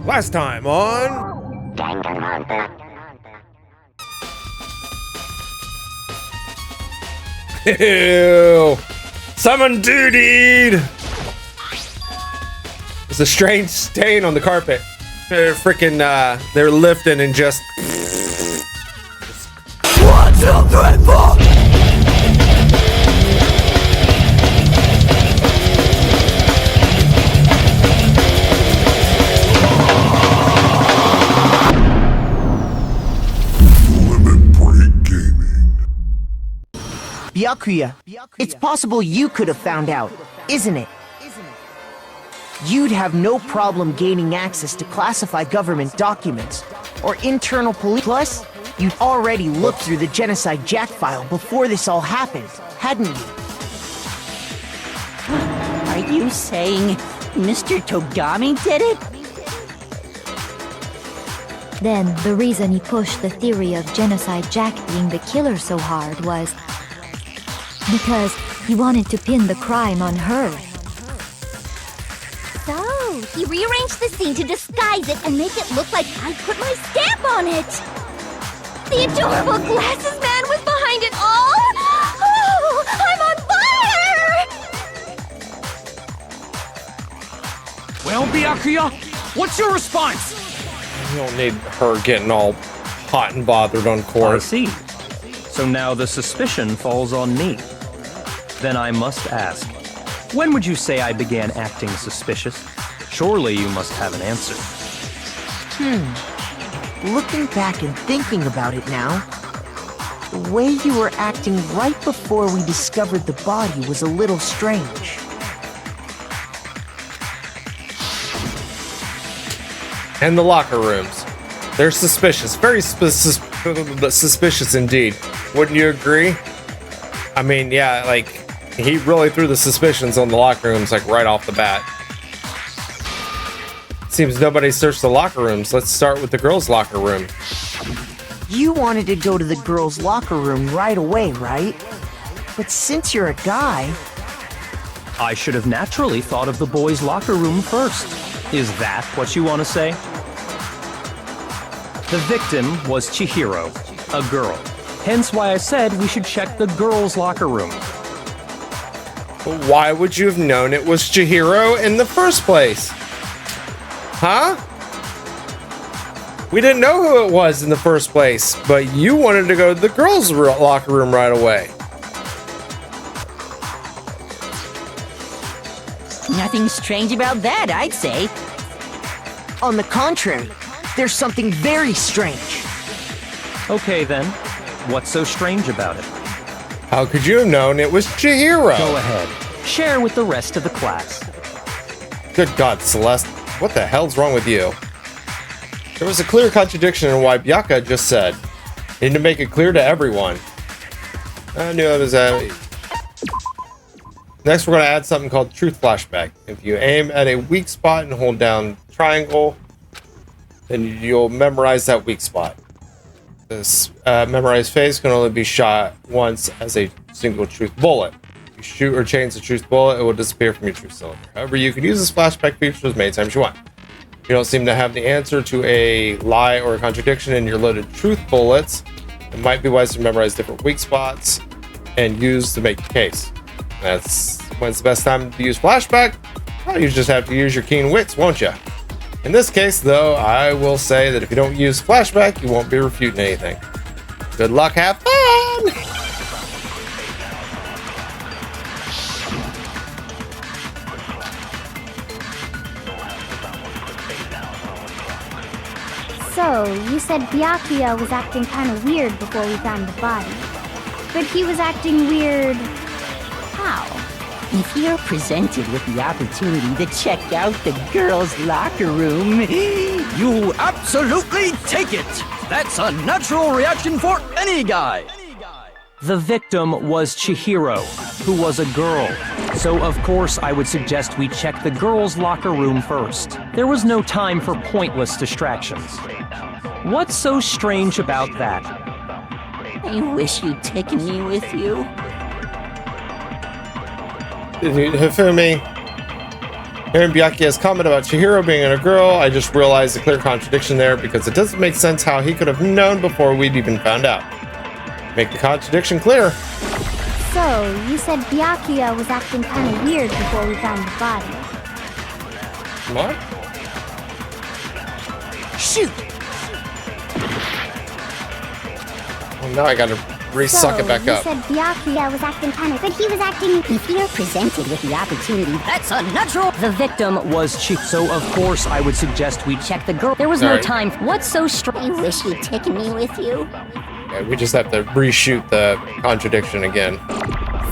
Last time on Dangonronpa. Ew. Summon dude. There's a strange stain on the carpet. They're freaking they're lifting and just 1, 2, 3, 4. Byakuya, it's possible you could have found out, isn't it? You'd have no problem gaining access to classified government documents or internal police. Plus, you'd already looked through the Genocide Jack file before this all happened, hadn't you? Are you saying Mr. Togami did it? Then, the reason he pushed the theory of Genocide Jack being the killer so hard was because he wanted to pin the crime on her. So, he rearranged the scene to disguise it and make it look like I put my stamp on it! The adorable glasses man was behind it all! Oh, I'm on fire! Well, Byakuya, what's your response? you don't need her getting all hot and bothered on I court. see. So now the suspicion falls on me. Then I must ask, when would you say I began acting suspicious? Surely you must have an answer. Looking back and thinking about it now, the way you were acting right before we discovered the body was a little strange. And the locker rooms. They're suspicious. Very suspicious indeed. Wouldn't you agree? I mean, yeah, like, he really threw the suspicions on the locker rooms, like, right off the bat. Seems nobody searched the locker rooms. Let's start with the girls' locker room. You wanted to go to the girls' locker room right away, right? But since you're a guy... I should have naturally thought of the boys' locker room first. Is that what you want to say? The victim was Chihiro, a girl. Hence why I said we should check the girls' locker room. But why would you have known it was Chihiro in the first place? Huh? We didn't know who it was in the first place, but you wanted to go to the girls' locker room right away. Nothing strange about that, I'd say. On the contrary, there's something very strange. Okay then, what's so strange about it? How could you have known it was Chihiro? Go ahead, share with the rest of the class. Good God, Celeste. What the hell's wrong with you? There was a clear contradiction in what Byakuya just said. Need to make it clear to everyone. I knew it was Next, we're going to add something called Truth Flashback. If you aim at a weak spot and hold down triangle, then you'll memorize that weak spot. This memorized phase can only be shot once as a single truth bullet. If you shoot or change the truth bullet, it will disappear from your truth cylinder. However, you can use this flashback feature as many times you want. You don't seem to have the answer to a lie or a contradiction in your loaded truth bullets. It might be wise to memorize different weak spots and use to make your case. That's when's the best time to use flashback? Well, you just have to use your keen wits, won't you? In this case, though, I will say that if you don't use flashback, you won't be refuting anything. Good luck, have fun! So, you said Byakuya was acting kind of weird before we found the body. But he was acting weird... how? If you're presented with the opportunity to check out the girls' locker room, You absolutely take it! That's a natural reaction for any guy! The victim was Chihiro, who was a girl. So of course I would suggest we check the girls' locker room first. There was no time for pointless distractions. What's so strange about that? I wish you'd taken me with you. Hifumi, Hearing Byakuya's comment about Chihiro being a girl, I just realized a clear contradiction there because it doesn't make sense how he could have known before we'd even found out. Make the contradiction clear. So, you said Byakuya was acting kind of weird before we found the body. What? Shoot! Well, now I gotta re-suck it back up. You said Byakuya was acting kind of, but he was acting. If you're presented with the opportunity, That's unnatural. The victim was so of course I would suggest we check the girl. There was no Alright. time. What's so you strange? wish you'd taken me with you. Yeah, we just have to reshoot the contradiction again.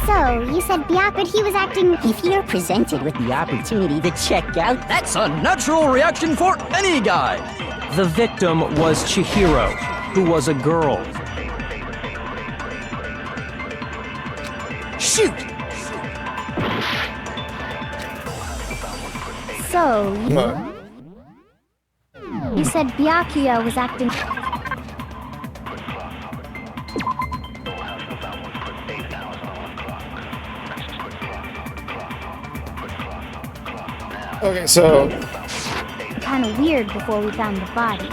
So, you said Byakuya, but he was acting. If you're presented with the opportunity to check out, That's a natural reaction for any guy. The victim was Chihiro, who was a girl. Shoot! So, What? you said Byakuya was acting. Okay, so Kind of weird before we found the body.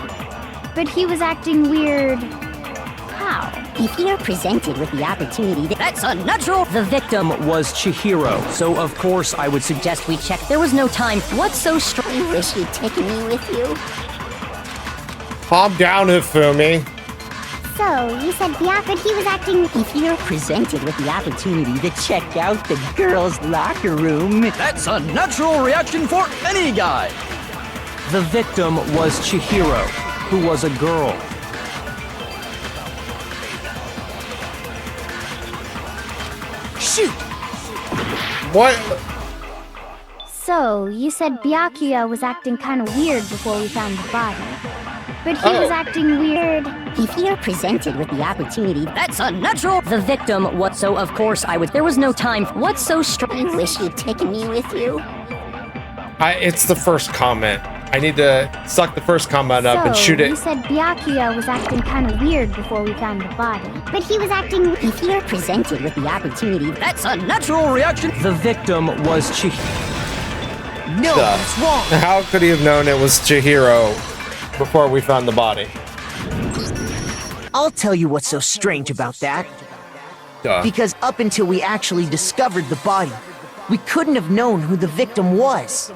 But he was acting weird. How? if you're presented with the opportunity to That's unnatural. The victim was Chihiro, so of course I would suggest we check. There was no time. What's so strange? you wish you'd taken me with you. calm down, Hifumi. So, you said Byakuya, but he was acting. If you're presented with the opportunity to check out the girls' locker room, That's a natural reaction for any guy. The victim was Chihiro, who was a girl. Shoot! What? So, you said Byakuya was acting kind of weird before we found the body. But he was Oh. acting weird. if you're presented with the opportunity, That's unnatural. The victim was so of course I would. There was no time. What's so strange? you wish you'd taken me with you. It's the first comment. I need to suck the first comment up and So, shoot you it. said Byakuya was acting kind of weird before we found the body. But he was acting. If you're presented with the opportunity, That's a natural reaction. The victim was Chihiro. No, Duh. that's wrong! How could he have known it was Chihiro before we found the body? I'll tell you what's so strange about that. Duh. Because up until we actually discovered the body, we couldn't have known who the victim was.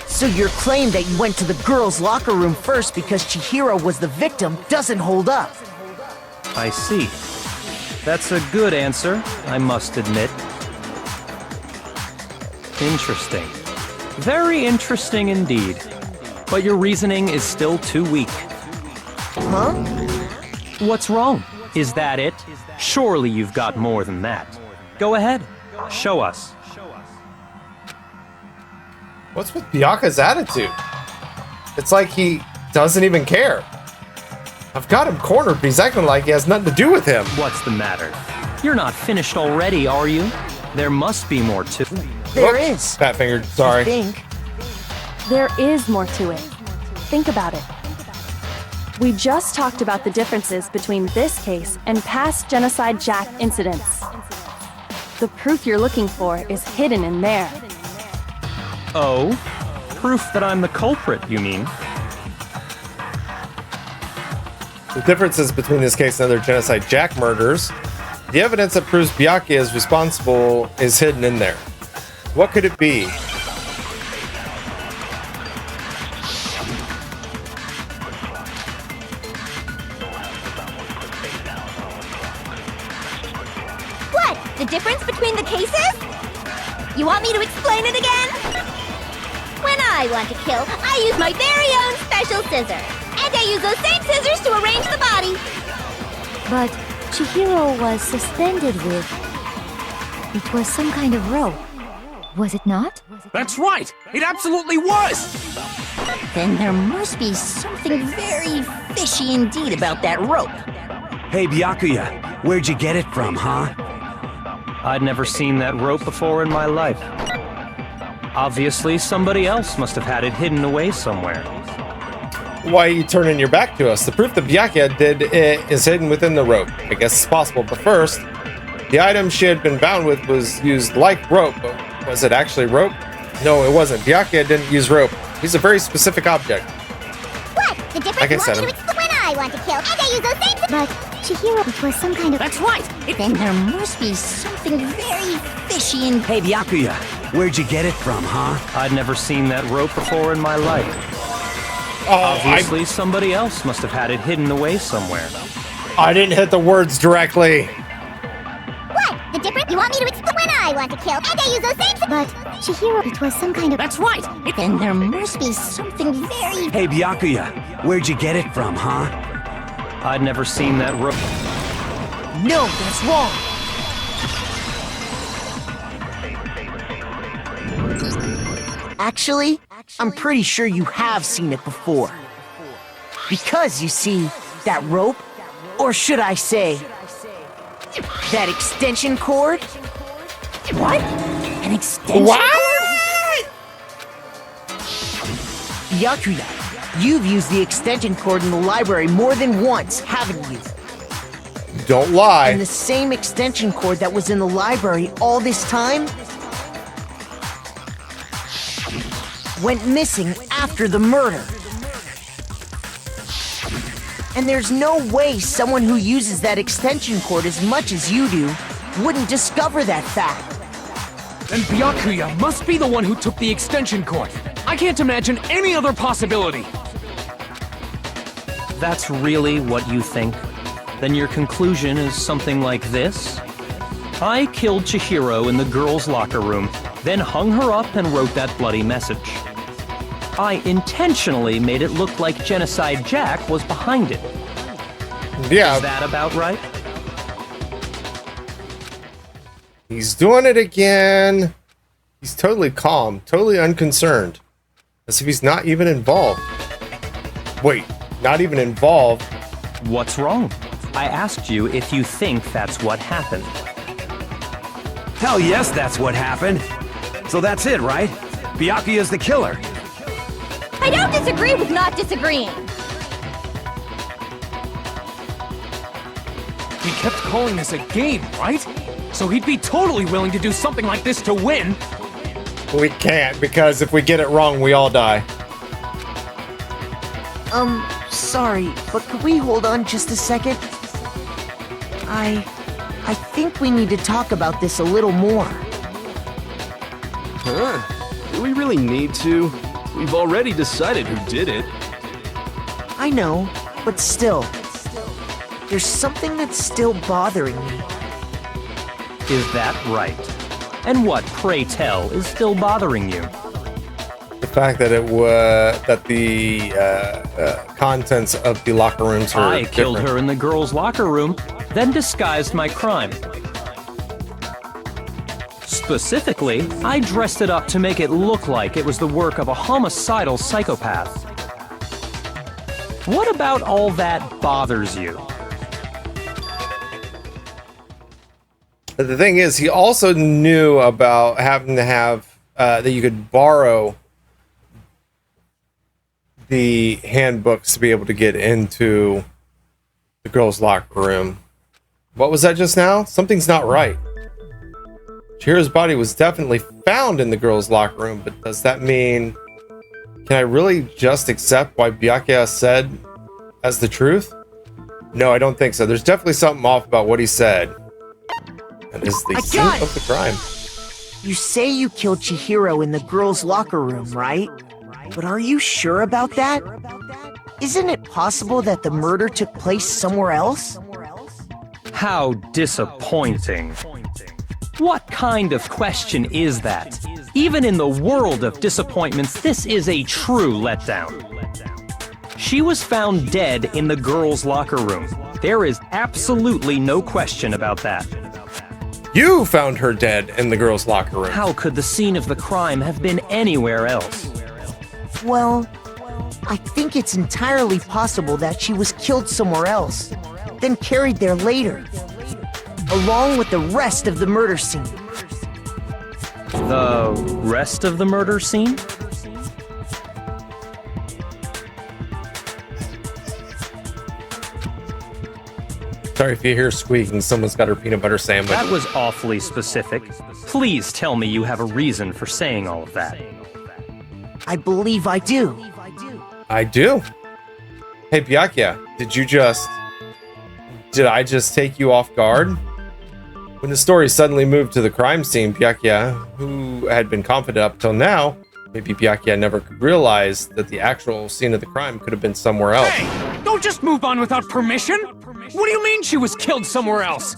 So your claim that you went to the girls' locker room first because Chihiro was the victim doesn't hold up. I see. That's a good answer, I must admit. Interesting. Very interesting indeed. But your reasoning is still too weak. Huh? What's wrong? Is that it? Surely you've got more than that. Go ahead. Show us. What's with Byakuya's attitude? It's like he doesn't even care. I've got him cornered, but he's acting like he has nothing to do with him. What's the matter? You're not finished already, are you? There must be more to it. There Whoops. is. Fat fingered, I sorry. think. There is more to it. Think about it. We just talked about the differences between this case and past Genocide Jack incidents. The proof you're looking for is hidden in there. Oh? Proof that I'm the culprit, you mean? The differences between this case and other Genocide Jack murders, the evidence that proves Byakuya is responsible is hidden in there. What could it be? What? The difference between the cases? You want me to explain it again? When I want to kill, I use my very own special scissor. And I use those same scissors to arrange the body. But Chihiro was suspended with. It was some kind of rope. Was it not? That's right. It absolutely was. then there must be something very fishy indeed about that rope. Hey, Byakuya, where'd you get it from, huh? I'd never seen that rope before in my life. Obviously, somebody else must have had it hidden away somewhere. Why are you turning your back to us? The proof that Byakuya did it is hidden within the rope. I guess it's possible, but first, the item she had been bound with was used like rope, but was it actually rope? No, it wasn't. Byakuya didn't use rope. He's a very specific object. What? The difference Like I you said, want me to explain when I want to kill, and I use those same. But Chihiro, it was some kind of. That's right! Then there must be something very fishy in. Hey, Byakuya, where'd you get it from, huh? I'd never seen that rope before in my life. Oh, Obviously, somebody else must have had it hidden away somewhere. I didn't hit the words directly. What? The difference you want me to explain when I want to kill, and I use those same. But Chihiro, it was some kind of. That's right! Then there must be something very. Hey, Byakuya, where'd you get it from, huh? I'd never seen that rope. No, that's wrong. Actually, I'm pretty sure you have seen it before. Because, you see, that rope, or should I say, that extension cord? What? An extension? What? Byakuya, you've used the extension cord in the library more than once, haven't you? Don't And lie. the same extension cord that was in the library all this time went missing after the murder. And there's no way someone who uses that extension cord as much as you do wouldn't discover that fact. Then Byakuya must be the one who took the extension cord. I can't imagine any other possibility. That's really what you think? Then your conclusion is something like this? I killed Chihiro in the girls' locker room, then hung her up and wrote that bloody message. I intentionally made it look like Genocide Jack was behind it. Yeah, Is that about right? he's doing it again. He's totally calm, totally unconcerned. As if he's not even involved. Wait, not even involved? What's wrong? I asked you if you think that's what happened. Hell yes, that's what happened. So that's it, right? Byakuya's the killer. I don't disagree with not disagreeing. He kept calling this a game, right? So he'd be totally willing to do something like this to win. We can't, because if we get it wrong, we all die. Sorry, but could we hold on just a second? I think we need to talk about this a little more. Huh? Do we really need to? We've already decided who did it. I know, but still. There's something that's still bothering me. Is that right? And what, pray tell, is still bothering you? The fact that the contents of the locker rooms are I killed different. her in the girls' locker room, then disguised my crime. Specifically, I dressed it up to make it look like it was the work of a homicidal psychopath. What about all that bothers you? But the thing is, he also knew about having to have that you could borrow the handbooks to be able to get into the girls' locker room. What was that just now? Something's not right. Chihiro's body was definitely found in the girls' locker room, but does that mean... Can I really just accept what Byakuya said as the truth? No, I don't think so. There's definitely something off about what he said. That is the scene of the crime. You say you killed Chihiro in the girls' locker room, right? But are you sure about that? Isn't it possible that the murder took place somewhere else? How disappointing. What kind of question is that? Even in the world of disappointments, this is a true letdown. She was found dead in the girls' locker room. There is absolutely no question about that. You found her dead in the girls' locker room. How could the scene of the crime have been anywhere else? Well, I think it's entirely possible that she was killed somewhere else, then carried there later, along with the rest of the murder scene. The rest of the murder scene? Sorry if you hear squeaking. Someone's got her peanut butter sandwich. That was awfully specific. Please tell me you have a reason for saying all of that. I believe I do. I do. Hey, Byakuya, did I just take you off guard? When the story suddenly moved to the crime scene, Byakuya, who had been confident up till now, maybe Byakuya never could realize that the actual scene of the crime could have been somewhere else. Hey! Don't just move on without permission! What do you mean she was killed somewhere else?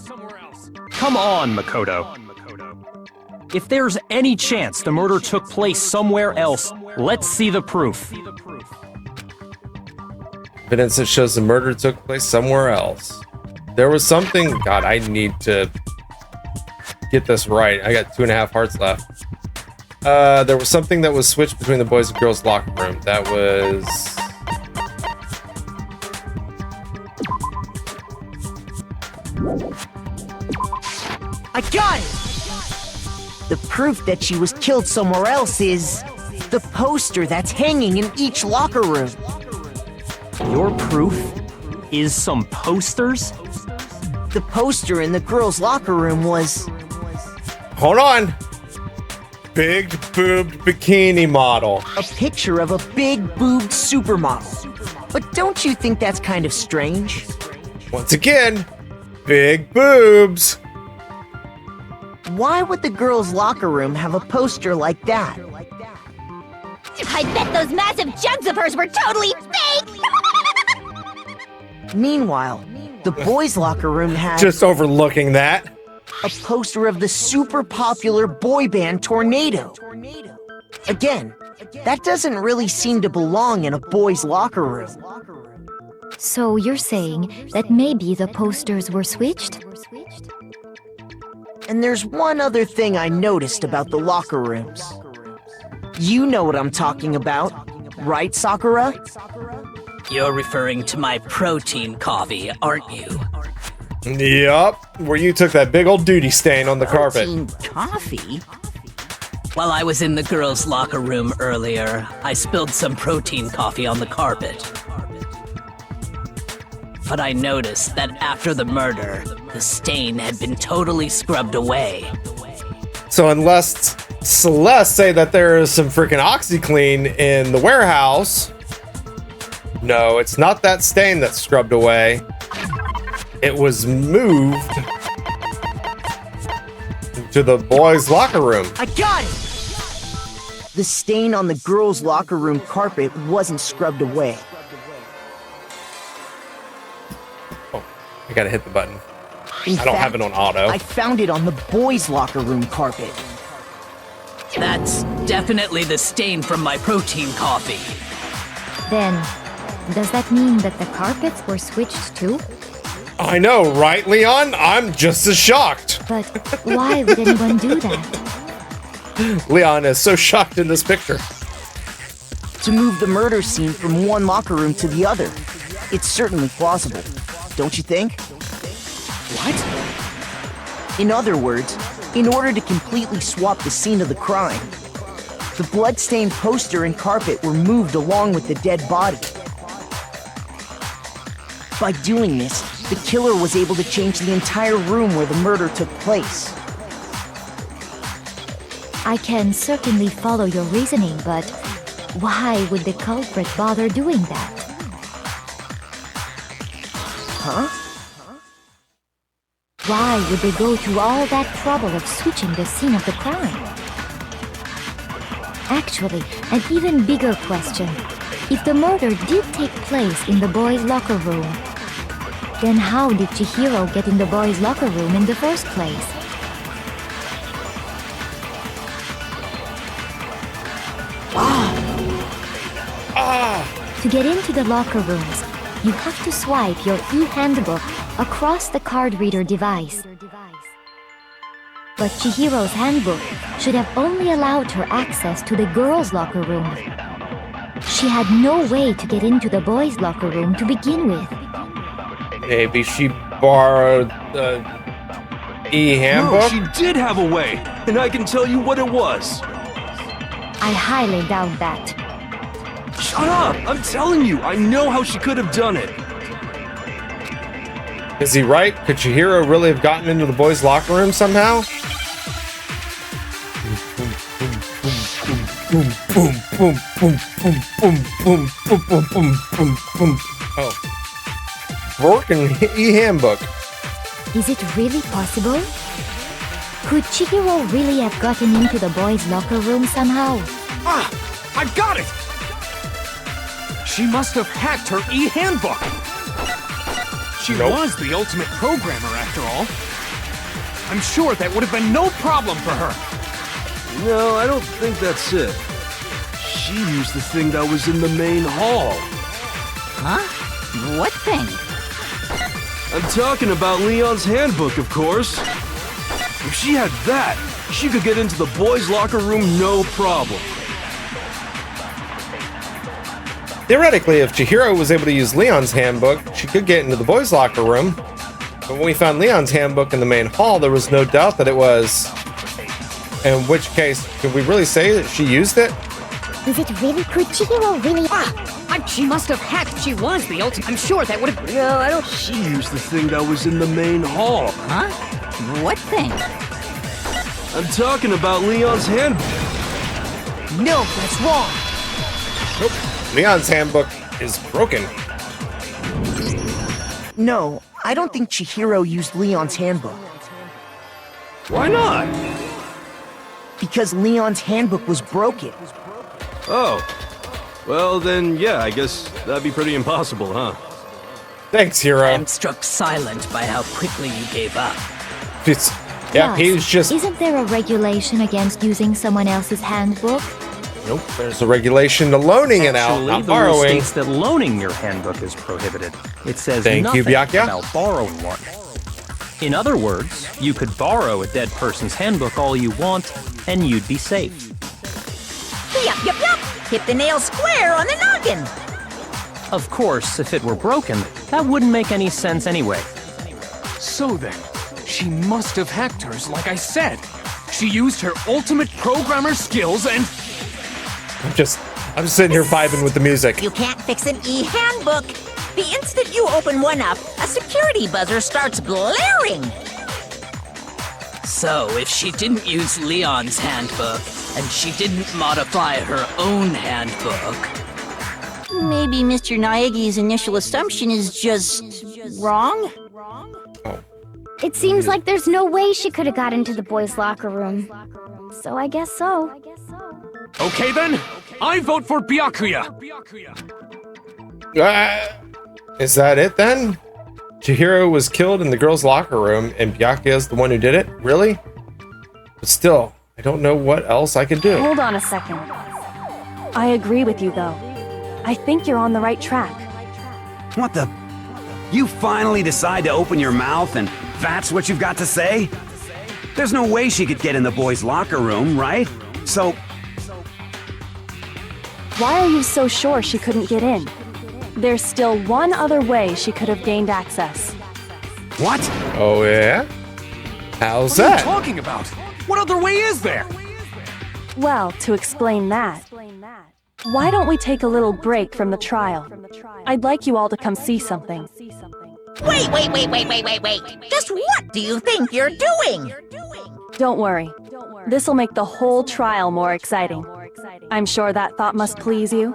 Come on, Makoto. If there's any chance the murder took place somewhere else, let's see the proof. Evidence that shows the murder took place somewhere else. There was something... God, I need to get this right. I got 2.5 hearts left. There was something that was switched between the boys and girls locker room. That was... I got it! The proof that she was killed somewhere else is the poster that's hanging in each locker room. Your proof is some posters? The poster in the girls' locker room was... Hold on! Big boobed bikini model. a picture of a big boobed supermodel. But don't you think that's kind of strange? Once again, big boobs. Why would the girls' locker room have a poster like that? I bet those massive jugs of hers were totally fake! Meanwhile, the boys' locker room had Just overlooking that. a poster of the super popular boy band Tornado. Again, that doesn't really seem to belong in a boys' locker room. So you're saying that maybe the posters were switched? And there's one other thing I noticed about the locker rooms. You know what I'm talking about, right, Sakura? You're referring to my protein coffee, aren't you? Yup, where you took that big old duty stain on the carpet. Protein coffee? While I was in the girls' locker room earlier, I spilled some protein coffee on the carpet. But I noticed that after the murder, the stain had been totally scrubbed away. So unless Celeste say that there is some freaking OxyClean in the warehouse, no, it's not that stain that's scrubbed away. It was moved to the boys' locker room. I got it! The stain on the girls' locker room carpet wasn't scrubbed away. Oh, I gotta hit the button. In I don't have fact, it on auto. I found it on the boys' locker room carpet. That's definitely the stain from my protein coffee. Then, does that mean that the carpets were switched too? I know, right, Leon? I'm just as shocked. But why would anyone do that? Leon is so shocked in this picture. To move the murder scene from one locker room to the other. It's certainly plausible, don't you think? What? In other words, in order to completely swap the scene of the crime, the bloodstained poster and carpet were moved along with the dead body. By doing this, the killer was able to change the entire room where the murder took place. I can certainly follow your reasoning, but why would the culprit bother doing that? Huh? Why would they go through all that trouble of switching the scene of the crime? Actually, an even bigger question. If the murder did take place in the boys' locker room, then how did Chihiro get in the boys' locker room in the first place? To get into the locker rooms, you have to swipe your e-handbook across the card reader device. But Chihiro's handbook should have only allowed her access to the girls' locker room. She had no way to get into the boys' locker room to begin with. Maybe she borrowed the e-handbook? No, she did have a way, and I can tell you what it was. I highly doubt that. Shut up! I'm telling you, I know how she could have done it. Is he right? Could Chihiro really have gotten into the boys' locker room somehow? Oh. Broken e-handbook. Is it really possible? Could Chihiro really have gotten into the boys' locker room somehow? Ah! I've got it! She must have hacked her e-handbook! She was the ultimate programmer, after all. I'm sure that would have been no problem for her. No, I don't think that's it. She used the thing that was in the main hall. Huh? What thing? I'm talking about Leon's handbook, of course. If she had that, she could get into the boys' locker room no problem. Theoretically, if Chihiro was able to use Leon's handbook, she could get into the boys' locker room. But when we found Leon's handbook in the main hall, there was no doubt that it was. In which case, could we really say that she used it? Is it really? Could Chihiro really? She must have hacked. She was the ultimate. I'm sure that would have. No, I don't. She used the thing that was in the main hall. Huh? What thing? I'm talking about Leon's handbook. No, that's wrong. Nope. Leon's handbook is broken. No, I don't think Chihiro used Leon's handbook. Why not? Because Leon's handbook was broken. Oh. Well, then, yeah, I guess that'd be pretty impossible, huh? Thanks, Hero. I'm struck silent by how quickly you gave up. Yeah, Plus, he was just... Isn't there a regulation against using someone else's handbook? Nope, there's a regulation to loaning it out, Actually, not the rule borrowing. states that loaning your handbook is prohibited. It says Thank you, nothing Byakuya. about borrowing one. In other words, you could borrow a dead person's handbook all you want, and you'd be safe. Yup, yup, yup! Hit the nail square on the noggin! Of course, if it were broken, that wouldn't make any sense anyway. So then, she must have hacked hers, like I said. She used her ultimate programmer skills and... I'm just sitting here vibing with the music. You can't fix an e-handbook! The instant you open one up, a security buzzer starts blaring! So, if she didn't use Leon's handbook, and she didn't modify her own handbook... Maybe Mr. Naegi's initial assumption is just... wrong? It seems like there's no way she could have got into the boys' locker room. So I guess so. Okay then, I vote for Byakuya! Is that it then? Chihiro was killed in the girls' locker room, and Byakuya's the one who did it? Really? But still, I don't know what else I could do. Hold on a second. I agree with you, though. I think you're on the right track. What the? You finally decide to open your mouth and that's what you've got to say? There's no way she could get in the boys' locker room, right? So... Why are you so sure she couldn't get in? There's still one other way she could have gained access. What? Oh, yeah? How's What are you that? talking about? What other way is there? Well, to explain that, why don't we take a little break from the trial? I'd like you all to come see something. Wait! Just what do you think you're doing? Don't worry. This'll make the whole trial more exciting. I'm sure that thought must please you.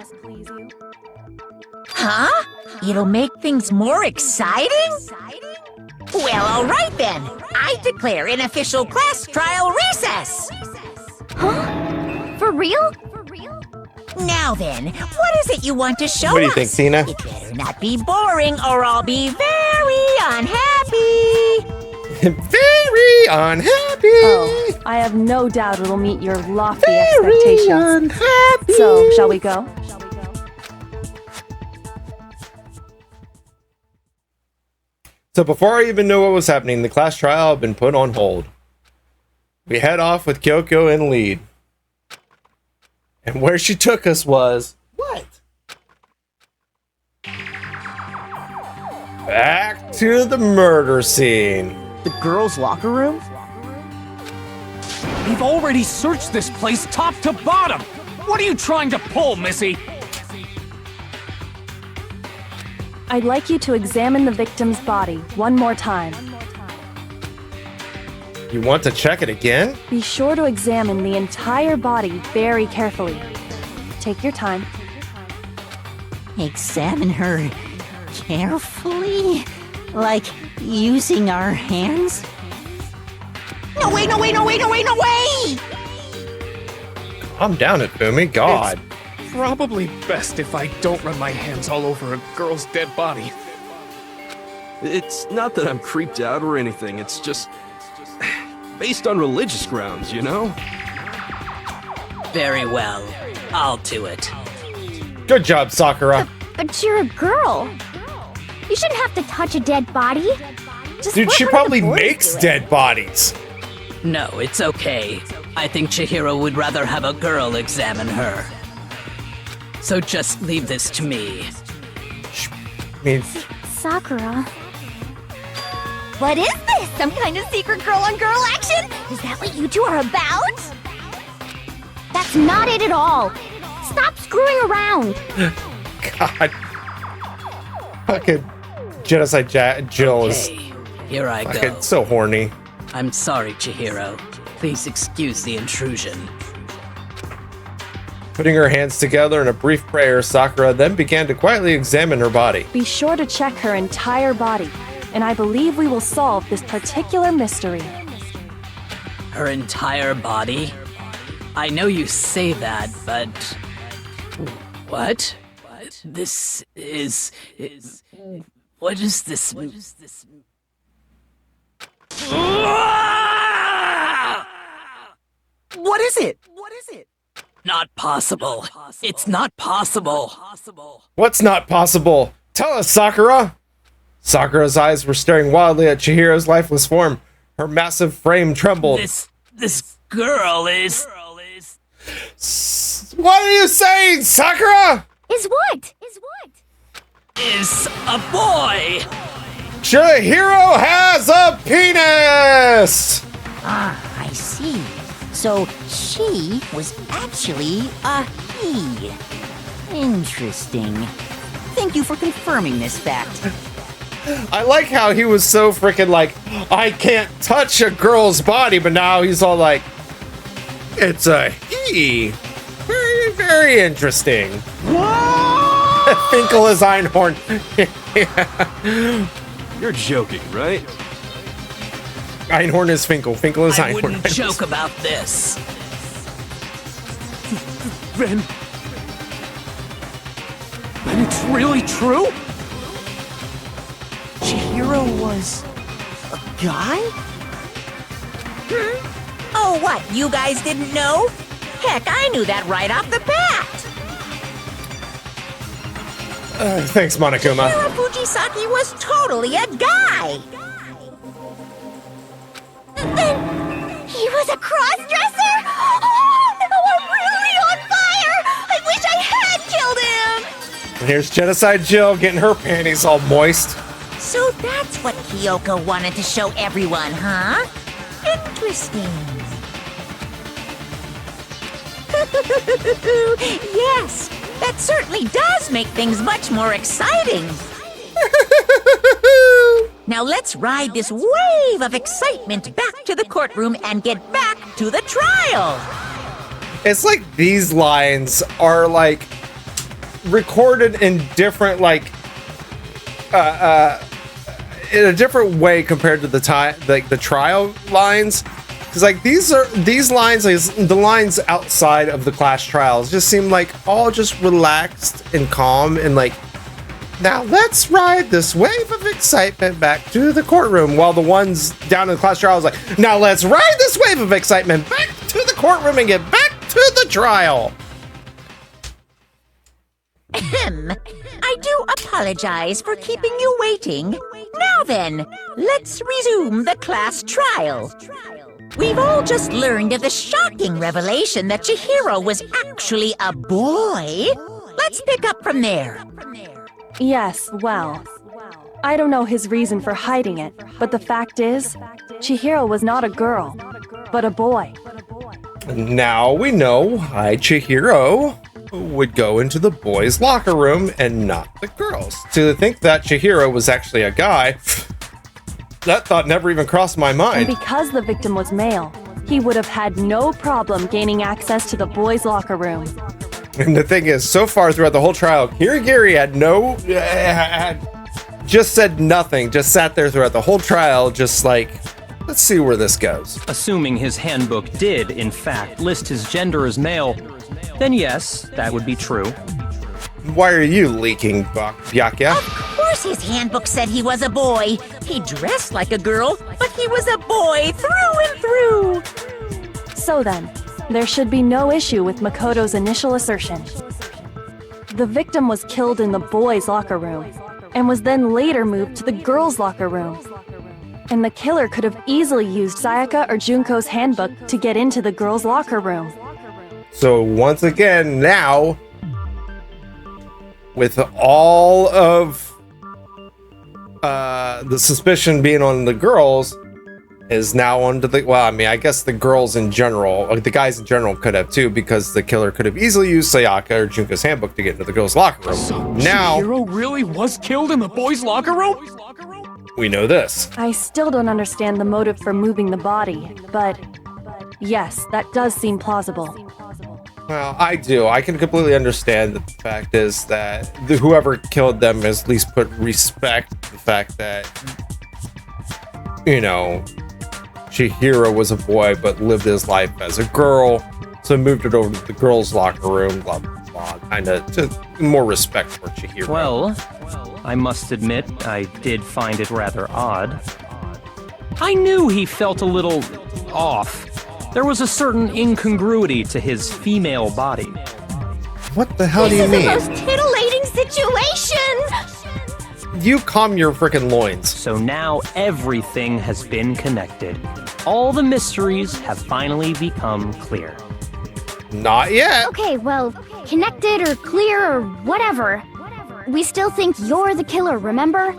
Huh? It'll make things more exciting? Well, all right then. I declare an official class trial recess. Huh? For real? Now then, what is it you want to show us? What do you think, Tina? It better not be boring or I'll be very unhappy. Very unhappy. Oh, I have no doubt it'll meet your lofty expectations. Unhappy. So, shall we go? So before I even knew what was happening, the class trial had been put on hold. We head off with Kyoko in lead. And where she took us was... What? Back to the murder scene. The girls' locker room? We've already searched this place top to bottom! What are you trying to pull, Missy? I'd like you to examine the victim's body one more time. You want to check it again? Be sure to examine the entire body very carefully. Take your time. Examine her carefully? Like using our hands? No way, no way, no way, no way, no way! Calm down, Ifumi. God. It's probably best if I don't run my hands all over a girl's dead body. It's not that I'm creeped out or anything, it's just based on religious grounds, you know? Very well. I'll do it. Good job, Sakura. But you're a girl. You shouldn't have to touch a dead body. Just Dude, let she one of the probably boys makes do it. dead bodies. No, it's okay. I think Chihiro would rather have a girl examine her. So just leave this to me. I mean, Sakura. What is this? Some kind of secret girl-on-girl action? Is that what you two are about? That's not it at all. Stop screwing around. God. Fucking Genocide Jill is Here I fucking go. so horny. I'm sorry, Chihiro. Please excuse the intrusion. Putting her hands together in a brief prayer, Sakura then began to quietly examine her body. Be sure to check her entire body, and I believe we will solve this particular mystery. Her entire body? I know you say that, but... What? This is... What is this? What is it? What is it? Not possible. It's not possible. What's not possible? Tell us, Sakura! Sakura's eyes were staring wildly at Chihiro's lifeless form. Her massive frame trembled. This girl is... What are you saying, Sakura? Is what? Is a boy! Chihiro has a penis! Ah, I see. So she was actually a he. Interesting. Thank you for confirming this fact. I like how he was so freaking like, I can't touch a girl's body, but now he's all like, it's a he. Very, very interesting. Finkel is Einhorn. You're joking, right? Einhorn is Finkel. Finkel is I Einhorn. wouldn't joke about this. Then it's really true? Chihiro was a guy? Oh, what? You guys didn't know? Heck, I knew that right off the bat. Thanks, Monokuma. Chihiro Fujisaki was totally a guy. Then he was a cross-dresser? Oh, now I'm really on fire! I wish I had killed him! And here's Genocide Jill getting her panties all moist. So that's what Kyoko wanted to show everyone, huh? Interesting. Yes, that certainly does make things much more exciting. Now let's ride this wave of excitement back to the courtroom and get back to the trial. It's like these lines are like recorded in different in a different way compared to the the trial lines. Because like these lines, like, the lines outside of the class trials just seem like all just relaxed and calm and like, now let's ride this wave of excitement back to the courtroom, while the ones down in the class trial is like, now let's ride this wave of excitement back to the courtroom and get back to the trial. I do apologize for keeping you waiting. Now then, let's resume the class trial. We've all just learned of the shocking revelation that Chihiro was actually a boy. Let's pick up from there. Yes, well, I don't know his reason for hiding it, but the fact is, Chihiro was not a girl, but a boy. Now we know. Hi, Chihiro. would go into the boys' locker room and not the girls. To think that Chihiro was actually a guy, that thought never even crossed my And mind. because the victim was male, he would have had no problem gaining access to the boys' locker room. And the thing is, so far throughout the whole trial, Kirigiri had just said nothing, just sat there throughout the whole trial, just like, let's see where this goes. Assuming his handbook did, in fact, list his gender as male, then yes, that would be true. Why are you leaking, Byakuya? Of course his handbook said he was a boy. He dressed like a girl, but he was a boy through and through. So then, there should be no issue with Makoto's initial assertion. The victim was killed in the boys' locker room, and was then later moved to the girls' locker room. And the killer could have easily used Sayaka or Junko's handbook to get into the girls' locker room. So once again, now, with all of the suspicion being on the girls, is now onto the, well, I mean, I guess the girls in general, or the guys in general could have too, because the killer could have easily used Sayaka or Junko's handbook to get into the girls' locker room. So Now, Chihiro really was killed in the boys' locker room? we know this. I still don't understand the motive for moving the body, but yes, that does seem plausible. Well, I do. I can completely understand that the fact is that whoever killed them has at least put respect to the fact that, you know, Chihiro was a boy but lived his life as a girl, so moved it over to the girls' locker room, blah, blah, blah, kind of to more respect for Chihiro. Well, I must admit, I did find it rather odd. I knew he felt a little off. There was a certain incongruity to his female body. What the hell do you mean? This is the most titillating situation! You calm your frickin' loins. So now everything has been connected. All the mysteries have finally become clear. Not yet. Okay, well, connected or clear or whatever. We still think you're the killer, remember?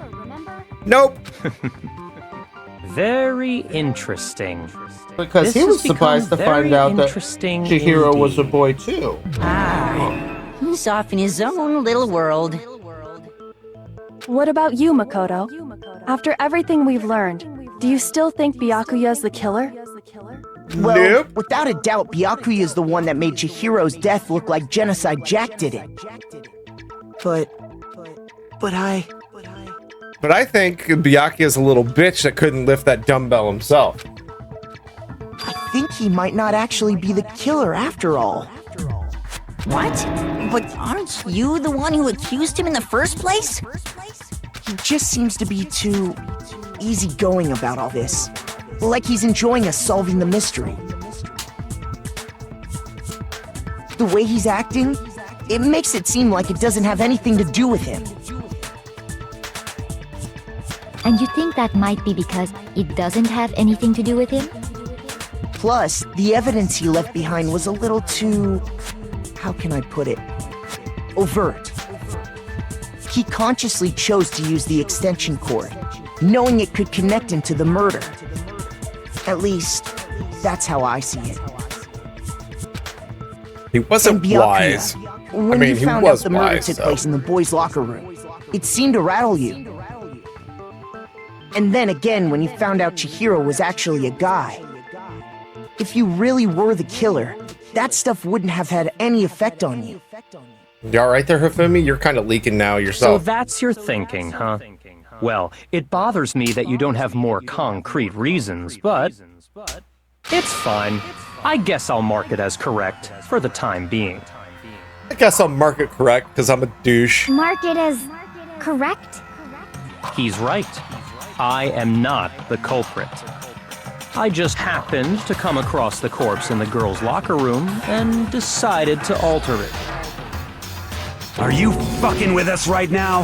Nope. Very interesting. Because This he has was surprised to become find very out that interesting Chihiro was a indeed. boy too. He's off in his own little world. What about you, Makoto? After everything we've learned, do you still think Byakuya's the killer? Well, Nope. without a doubt, Byakuya is the one that made Chihiro's death look like Genocide Jack did it. But I... But I think Byakuya's a little bitch that couldn't lift that dumbbell himself. I think he might not actually be the killer after all. What? But aren't you the one who accused him in the first place? He just seems to be too easygoing about all this. Like he's enjoying us solving the mystery. The way he's acting, it makes it seem like it doesn't have anything to do with him. And you think that might be because it doesn't have anything to do with him? Plus, the evidence he left behind was a little too... how can I put it? Overt. He consciously chose to use the extension cord, knowing it could connect him to the murder. At least, that's how I see it. He wasn't And Byakuya, wise. When I mean, you he found out was the murder wise, took so. place in the boys' locker room, it seemed to rattle you. And then again, when you found out Chihiro was actually a guy. If you really were the killer, that stuff wouldn't have had any effect on you. You all right there, Hifumi? You're kind of leaking now So yourself. that's your thinking, huh? Well, it bothers me that you don't have more concrete reasons, but it's fine. I guess I'll mark it as correct for the time being. I guess I'll mark it correct because I'm a douche. Mark it as correct? He's right. I am not the culprit. I just happened to come across the corpse in the girls' locker room and decided to alter it. Are you fucking with us right now?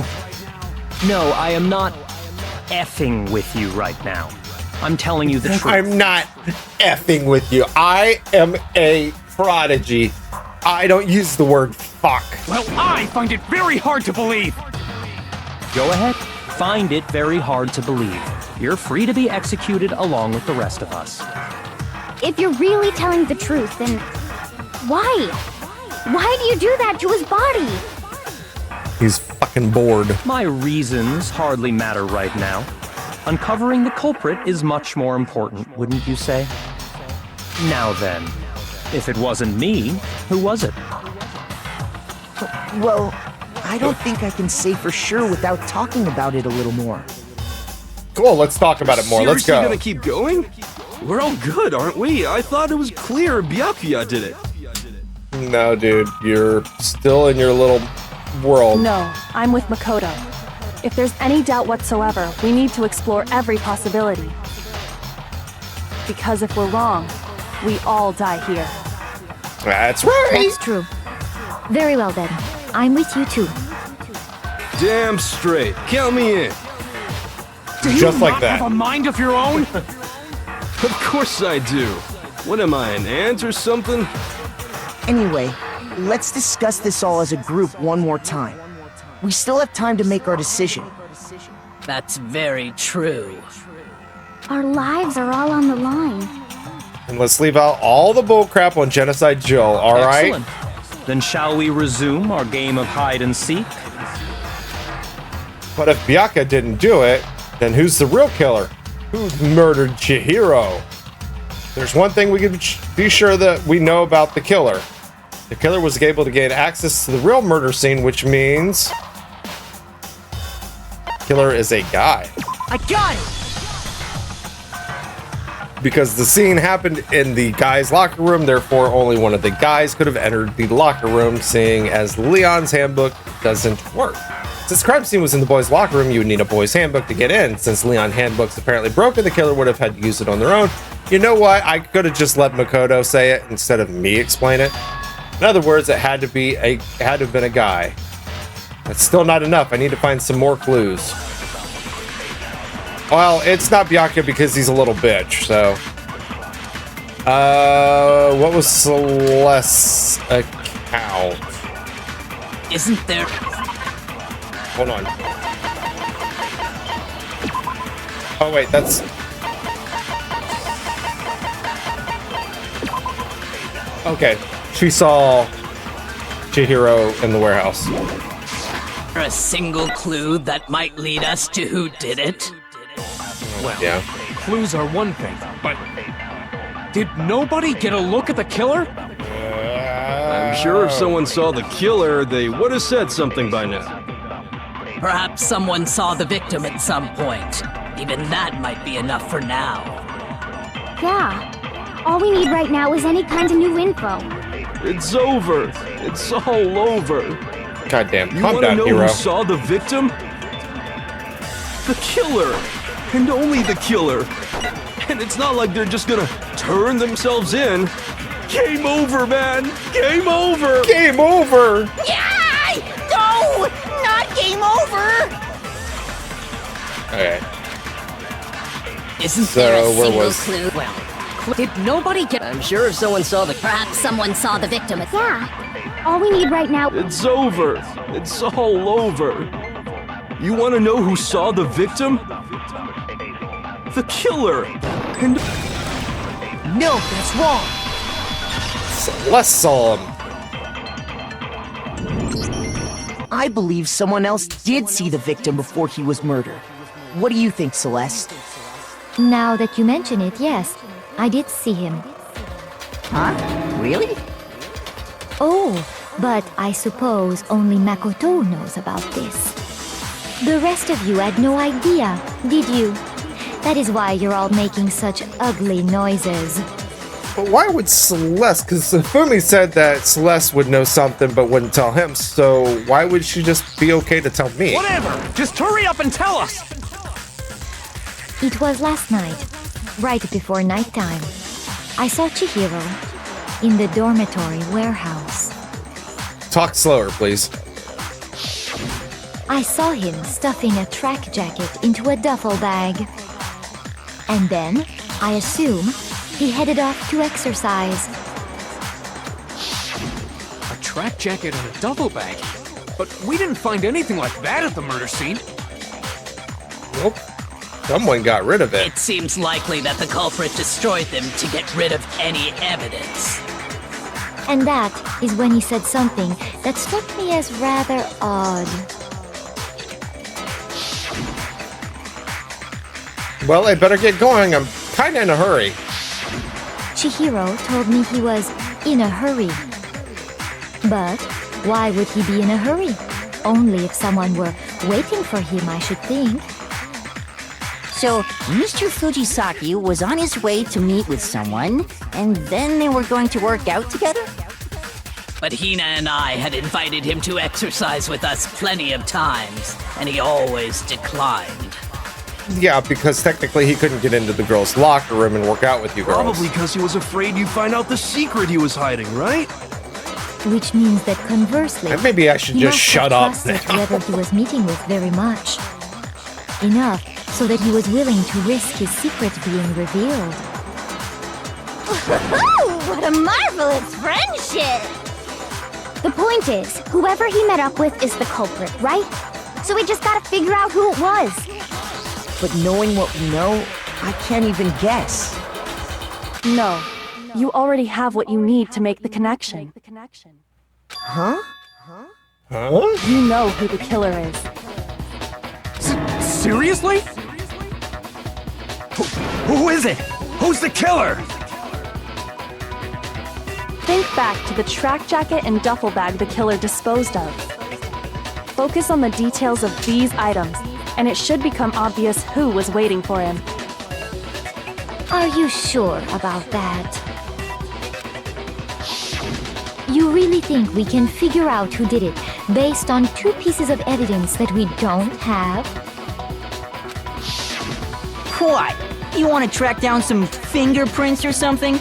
No, I am not effing with you right now. I'm telling you the truth. I'm not effing with you. I am a prodigy. I don't use the word fuck. Well, I find it very hard to believe. Go ahead. Find it very hard to believe. You're free to be executed along with the rest of us. If you're really telling the truth, then why? Why do you do that to his body? He's fucking bored. My reasons hardly matter right now. Uncovering the culprit is much more important, wouldn't you say? Now then, if it wasn't me, who was it? Well, I don't think I can say for sure without talking about it a little more. Cool, let's talk about it more. Let's Seriously go. gonna keep going? We're all good, aren't we? I thought it was clear Byakuya did it. No, dude, you're still in your little world. No, I'm with Makoto. If there's any doubt whatsoever, we need to explore every possibility. Because if we're wrong, we all die here. That's right. That's true. Very well then. I'm with you too. Damn straight. Count me in. Do you Just like not that. have a mind of your own? Of course I do. What am I, an ant or something? Anyway, let's discuss this all as a group one more time. We still have time to make our decision. That's very true. Our lives are all on the line. And let's leave out all the bullcrap on Genocide Joe, alright? Excellent. Then shall we resume our game of hide and seek? But if Byakuya didn't do it, then who's the real killer? Who murdered Chihiro? There's one thing we can be sure that we know about the killer. The killer was able to gain access to the real murder scene, which means... killer is a guy. I got it! Because the scene happened in the guys' locker room, therefore only one of the guys could have entered the locker room, seeing as Leon's handbook doesn't work. Since the crime scene was in the boys' locker room, you would need a boys' handbook to get in. Since Leon's handbook's apparently broken, the killer would have had to use it on their own. You know what? I could have just let Makoto say it instead of me explain it. In other words, it had to have been a guy. That's still not enough. I need to find some more clues. Well, it's not Byakuya because he's a little bitch, so... what was Celeste's account? Isn't there... Hold on. Oh, wait, that's... Okay, she saw Chihiro in the warehouse. a single clue that might lead us to who did it? Well, Yeah. clues are one thing, but did nobody get a look at the killer? I'm sure if someone saw the killer, they would have said something by now. Perhaps someone saw the victim at some point. Even that might be enough for now. Yeah. All we need right now is any kind of new info. It's over. It's all over. Goddamn, You calm want to down, know hero. who saw the victim? The killer! And only the killer! And it's not like they're just gonna turn themselves in. Game over, man! Game over! Game over! Yeah! No! Not game over! Okay. Isn't So, there a where single was- clue? Well, did nobody get... I'm sure if someone saw the... Perhaps someone saw the victim. Yeah. All we need right now. It's over. It's all over. You want to know who saw the victim? The killer! And No, that's wrong. Celeste saw him. I believe someone else did see the victim before he was murdered. What do you think, Celeste? Now that you mention it, yes. I did see him. Huh? Really? Oh, but I suppose only Makoto knows about this. The rest of you had no idea, did you? That is why you're all making such ugly noises. But why would Celeste? Because Fumi said that Celeste would know something but wouldn't tell him, so why would she just be okay to tell me? Whatever! Just hurry up and tell us! It was last night, right before nighttime. I saw Chihiro in the dormitory warehouse. Talk slower, please. I saw him stuffing a track jacket into a duffel bag. And then, I assume, he headed off to exercise. A track jacket and a duffel bag? But we didn't find anything like that at the murder scene. Nope. Someone got rid of it. It seems likely that the culprit destroyed them to get rid of any evidence. And that is when he said something that struck me as rather odd. Well, I better get going. I'm kinda in a hurry. Chihiro told me he was in a hurry. But why would he be in a hurry? Only if someone were waiting for him, I should think. So, Mr. Fujisaki was on his way to meet with someone, and then they were going to work out together? But Hina and I had invited him to exercise with us plenty of times, and he always declined. Yeah, because technically he couldn't get into the girls' locker room and work out with you girls. Probably because he was afraid you'd find out the secret he was hiding, right? Which means that conversely, And maybe I should he just must shut have up trusted now. whoever he was meeting with very much. Enough so that he was willing to risk his secret being revealed. What a marvelous friendship! The point is, whoever he met up with is the culprit, right? So we just gotta figure out who it was. But knowing what we know, I can't even guess. No. You already have what you need to make the connection. Huh? Huh? You know who the killer is. Seriously? Who is it? Who's the killer? Think back to the track jacket and duffel bag the killer disposed of. Focus on the details of these items, and it should become obvious who was waiting for him. Are you sure about that? You really think we can figure out who did it based on 2 pieces of evidence that we don't have? What? You want to track down some fingerprints or something?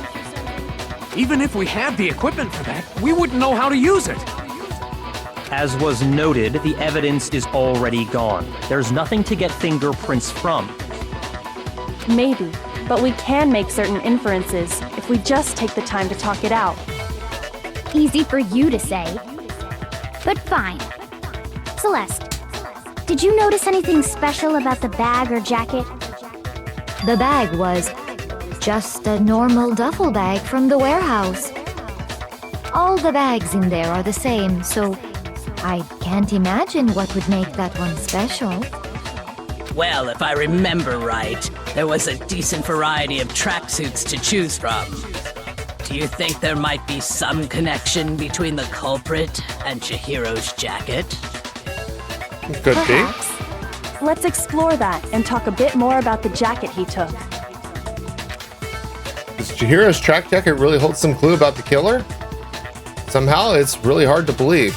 Even if we had the equipment for that, we wouldn't know how to use it. As was noted, the evidence is already gone. There's nothing to get fingerprints from. Maybe, but we can make certain inferences if we just take the time to talk it out. Easy for you to say. But fine. Celeste, did you notice anything special about the bag or jacket? The bag was just a normal duffel bag from the warehouse. All the bags in there are the same, so I can't imagine what would make that one special. Well, if I remember right, there was a decent variety of tracksuits to choose from. Do you think there might be some connection between the culprit and Chihiro's jacket? Could Perhaps. Let's explore that and talk a bit more about the jacket he took. Does Chihiro's track jacket really hold some clue about the killer? Somehow it's really hard to believe.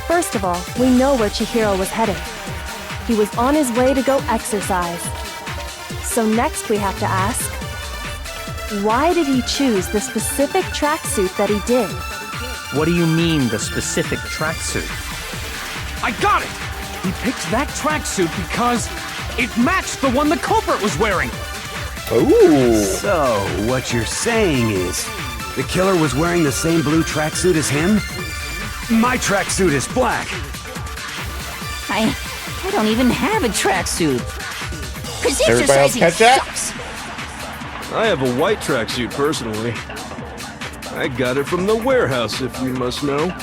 First of all, we know where Chihiro was headed. He was on his way to go exercise. So next we have to ask, why did he choose the specific tracksuit that he did? What do you mean, the specific tracksuit? I got it! He picked that tracksuit because it matched the one the culprit was wearing. Ooh. So, what you're saying is, the killer was wearing the same blue tracksuit as him? My tracksuit is black. I don't even have a tracksuit. Cause Everybody else exercising catch that? sucks. I have a white tracksuit personally. I got it from the warehouse, if you must know.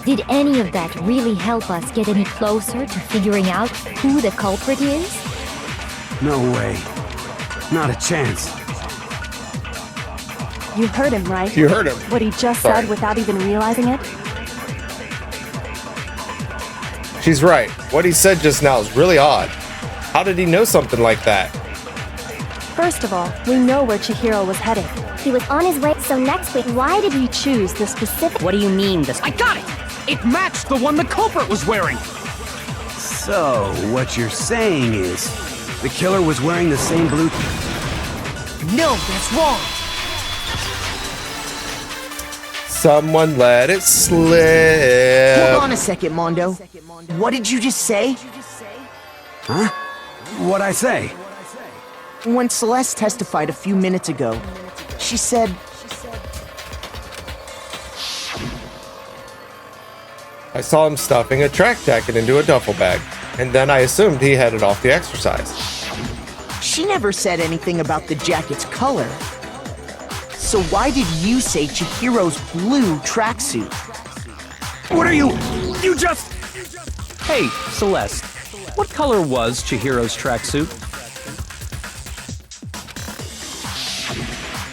Did any of that really help us get any closer to figuring out who the culprit is? No way. Not a chance. You heard him, right? You heard him. What he just Sorry. said without even realizing it? She's right. What he said just now is really odd. How did he know something like that? First of all, we know where Chihiro was headed. He was on his way, so next week, Why did he choose the specific... What do you mean, I got it! It matched the one the culprit was wearing. So, what you're saying is, the killer was wearing the same blue... No, that's wrong. Someone let it slip. Hold on a second, Mondo. What did you just say? Huh? What'd I say? When Celeste testified a few minutes ago, she said... I saw him stuffing a track jacket into a duffel bag, and then I assumed he headed off to exercise. She never said anything about the jacket's color. So why did you say Chihiro's blue tracksuit? What are you? You just... Hey, Celeste, what color was Chihiro's tracksuit?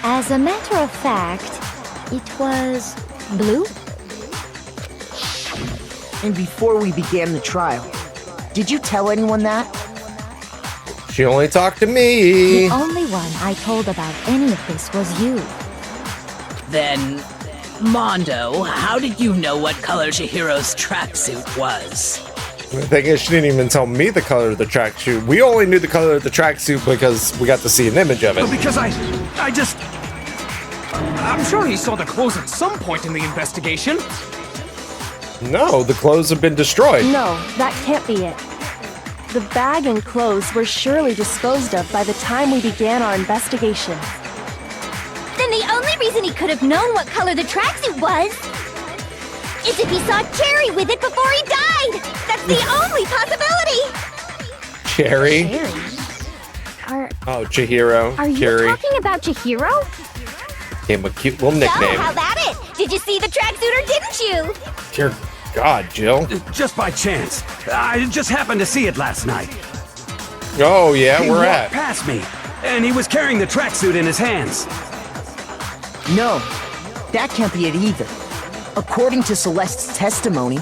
As a matter of fact, it was blue? And before we began the trial, did you tell anyone that? She only talked to me. The only one I told about any of this was you. Then, Mondo, how did you know what color Chihiro's tracksuit was? The thing is, she didn't even tell me the color of the tracksuit. We only knew the color of the tracksuit because we got to see an image of it. Because I just... I'm sure he saw the clothes at some point in the investigation. No, the clothes have been destroyed. No, that can't be it. The bag and clothes were surely disposed of by the time we began our investigation. Then the only reason he could have known what color the tracksuit was is if he saw Cherry with it before he died! That's the only possibility! Cherry? Oh, Chihiro. Are you Cherry. talking about Chihiro? Gave him a cute little So, nickname. how about it? Did you see the tracksuit or didn't you? Dear God, Jill. Just by chance. I just happened to see it last night. Oh, yeah, He where walked at? past me, and he was carrying the tracksuit in his hands. No, that can't be it either. According to Celeste's testimony,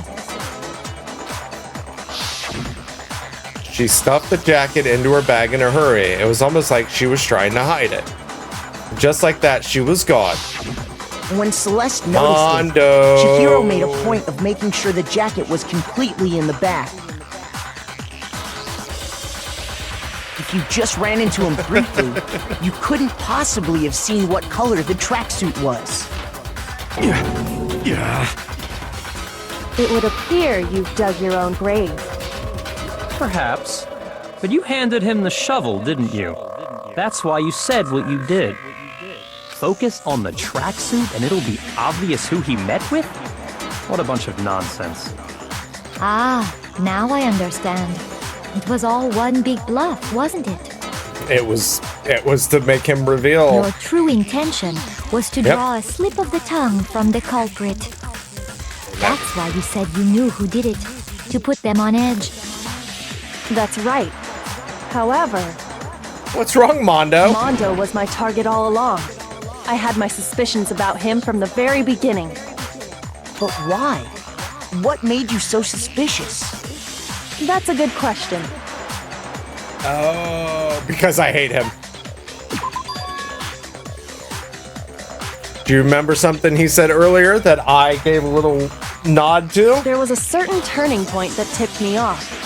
She stuffed the jacket into her bag in a hurry. It was almost like she was trying to hide it. Just like that, she was gone. when Celeste noticed Mondo. it, Chihiro made a point of making sure the jacket was completely in the bag. If you just ran into him briefly, you couldn't possibly have seen what color the tracksuit was. Yeah. It would appear you've dug your own grave. Perhaps. But you handed him the shovel, didn't you? That's why you said what you did. Focus on the tracksuit and it'll be obvious who he met with? What a bunch of nonsense. Ah, now I understand. It was all one big bluff, wasn't it? It was to make him reveal. Your true intention was to Yep. draw a slip of the tongue from the culprit. That's why you said you knew who did it, to put them on edge. That's right. However, What's wrong, Mondo? Mondo was my target all along. I had my suspicions about him from the very beginning. But why? What made you so suspicious? That's a good question. Oh, because I hate him. Do you remember something he said earlier that I gave a little nod to? There was a certain turning point that tipped me off.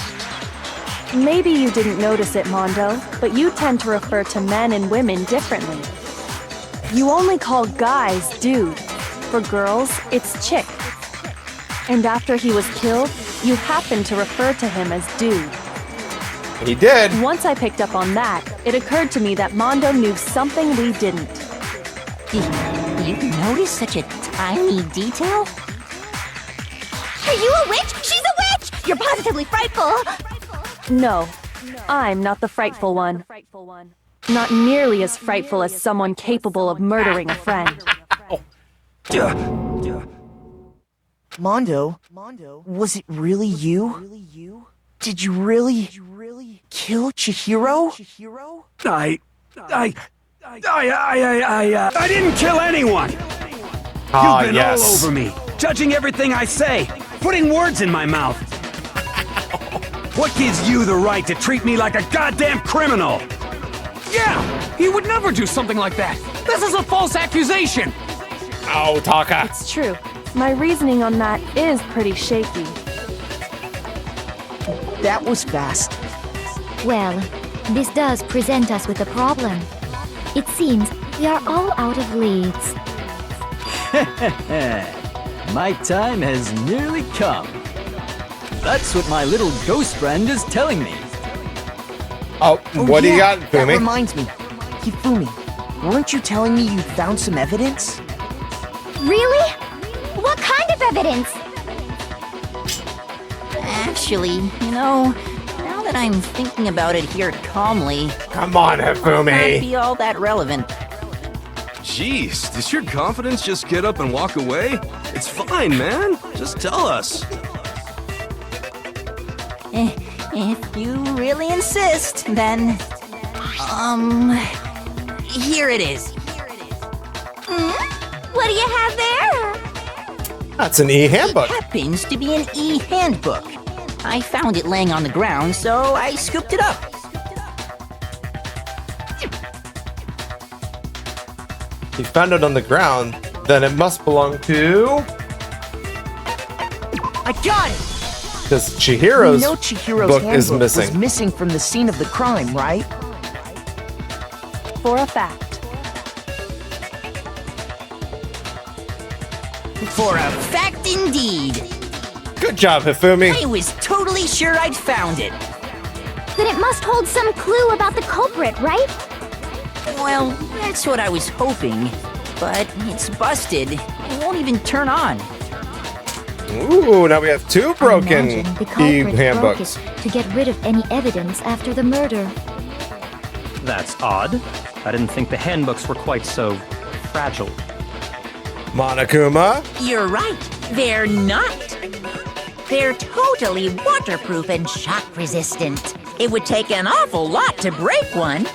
Maybe you didn't notice it, Mondo, but you tend to refer to men and women differently. You only call guys dude. For girls, it's chick. And after he was killed, you happened to refer to him as dude. He did. Once I picked up on that, it occurred to me that Mondo knew something we didn't. You notice such a tiny detail? Are you a witch? She's a witch! You're positively frightful! No, I'm not the frightful one. Not nearly as frightful as someone capable of murdering a friend. Mondo, was it really you? Did you really kill Chihiro? I didn't kill anyone! Ah, You've been yes. all over me, judging everything I say, putting words in my mouth. What gives you the right to treat me like a goddamn criminal? Yeah! He would never do something like that! This is a false accusation! Oh, Taka. It's true. My reasoning on that is pretty shaky. That was fast. Well, this does present us with a problem. It seems we are all out of leads. My time has nearly come. That's what my little ghost friend is telling me. Oh, what do you got, That Fumi? reminds me. Hifumi, weren't you telling me you found some evidence? Really? What kind of evidence? Actually, now that I'm thinking about it here calmly, Come on, might Hifumi. be all that relevant. Jeez, does your confidence just get up and walk away? It's fine, man. Just tell us. If you really insist, then... Here it is. What do you have there? That's an e-handbook. It happens to be an e-handbook. I found it laying on the ground, so I scooped it up. You found it on the ground, then it must belong to... I got it! Because Chihiro's, We know Chihiro's book handbook is missing. was missing from the scene of the crime, right? For a fact. For a fact indeed. Good job, Hifumi. I was totally sure I'd found it. Then it must hold some clue about the culprit, right? Well, that's what I was hoping. But it's busted. It won't even turn on. Ooh, now we have two broken Imagine the culprit broke e-handbooks. it to get rid of any evidence after the murder. That's odd. I didn't think the handbooks were quite so fragile. Monokuma? You're right. They're not. They're totally waterproof and shock resistant. It would take an awful lot to break one.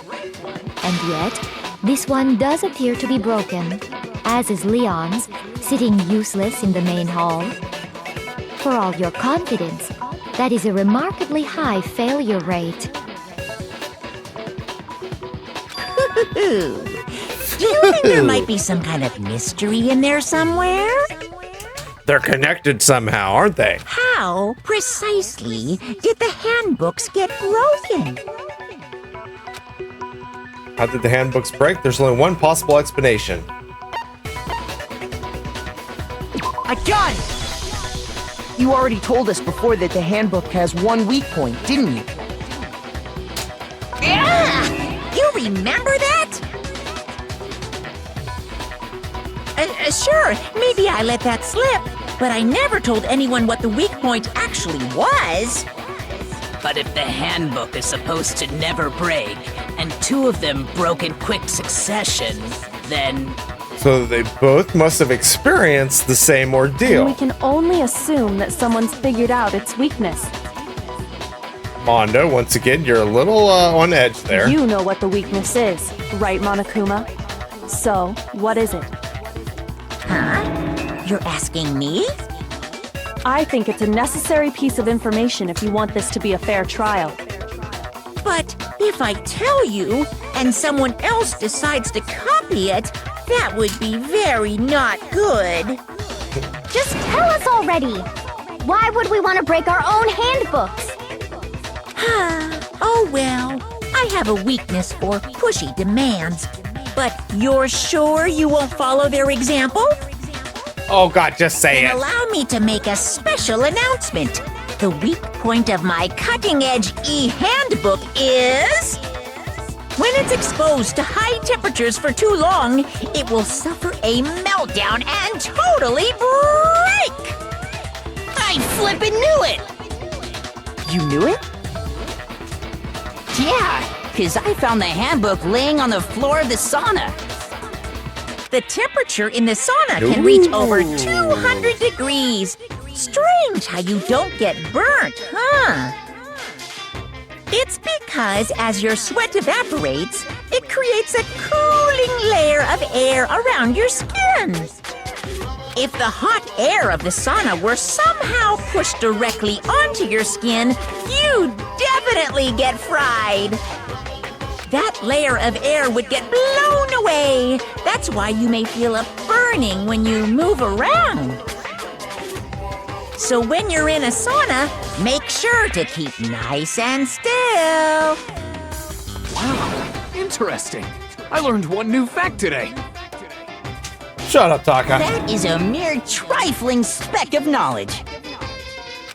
And yet, this one does appear to be broken, as is Leon's, sitting useless in the main hall. For all your confidence, that is a remarkably high failure rate. Do you think there might be some kind of mystery in there somewhere? They're connected somehow, aren't they? How precisely did the handbooks get broken? How did the handbooks break? There's only one possible explanation. I got it! You already told us before that the handbook has one weak point, didn't you? Yeah! You remember that? Sure, maybe I let that slip, but I never told anyone what the weak point actually was. But if the handbook is supposed to never break, and two of them broke in quick succession, then... So they both must have experienced the same And ordeal. we can only assume that someone's figured out its weakness. Mondo, once again, you're a little on edge there. You know what the weakness is, right, Monokuma? So, what is it? Huh? You're asking me? I think it's a necessary piece of information if you want this to be a fair trial. But if I tell you, and someone else decides to copy it, that would be very not good. Just tell us already! Why would we want to break our own handbooks? Oh well, I have a weakness for pushy demands. But you're sure you won't follow their example? Oh god, just say Then it. allow me to make a special announcement. The weak point of my cutting-edge e-handbook is... when it's exposed to high temperatures for too long, it will suffer a meltdown and totally break! I flippin' knew it! You knew it? Yeah, because I found the handbook laying on the floor of the sauna. The temperature in the sauna can reach over 200 degrees. Strange how you don't get burnt, huh? It's because as your sweat evaporates, it creates a cooling layer of air around your skin. If the hot air of the sauna were somehow pushed directly onto your skin, you'd definitely get fried. That layer of air would get blown away. That's why you may feel a burning when you move around. So when you're in a sauna, make sure to keep nice and still. Wow, interesting. I learned one new fact today. Shut up, Taka. That is a mere trifling speck of knowledge.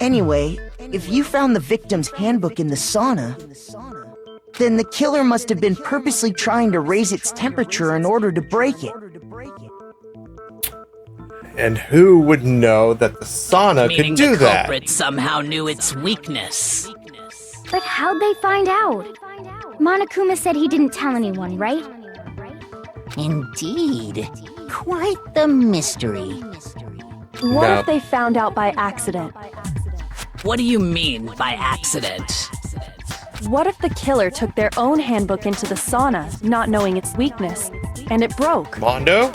Anyway, if you found the victim's handbook in the sauna, then the killer must have been purposely trying to raise its temperature in order to break it. And who would know that the sauna Meaning could do the that? culprit somehow knew its weakness. But how'd they find out? Monokuma said he didn't tell anyone, right? Indeed. Quite the mystery. What No. if they found out by accident? What do you mean by accident? What if the killer took their own handbook into the sauna, not knowing its weakness, and it broke? Mondo?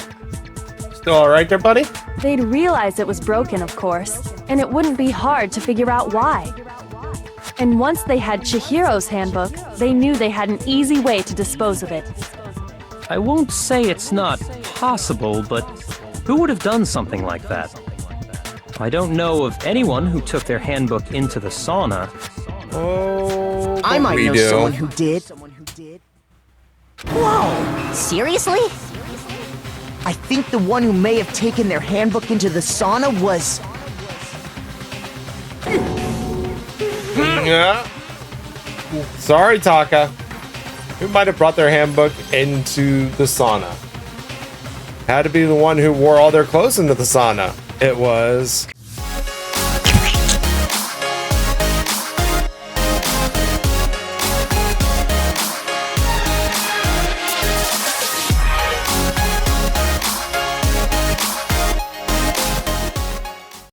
Still alright there, buddy? They'd realize it was broken, of course, and it wouldn't be hard to figure out why. And once they had Chihiro's handbook, they knew they had an easy way to dispose of it. I won't say it's not possible, but who would have done something like that? I don't know of anyone who took their handbook into the sauna. Oh, I might we know do. someone who did. Whoa! Seriously? I think the one who may have taken their handbook into the sauna was... Yeah. Sorry, Taka. Who might have brought their handbook into the sauna? Had to be the one who wore all their clothes into the sauna. It was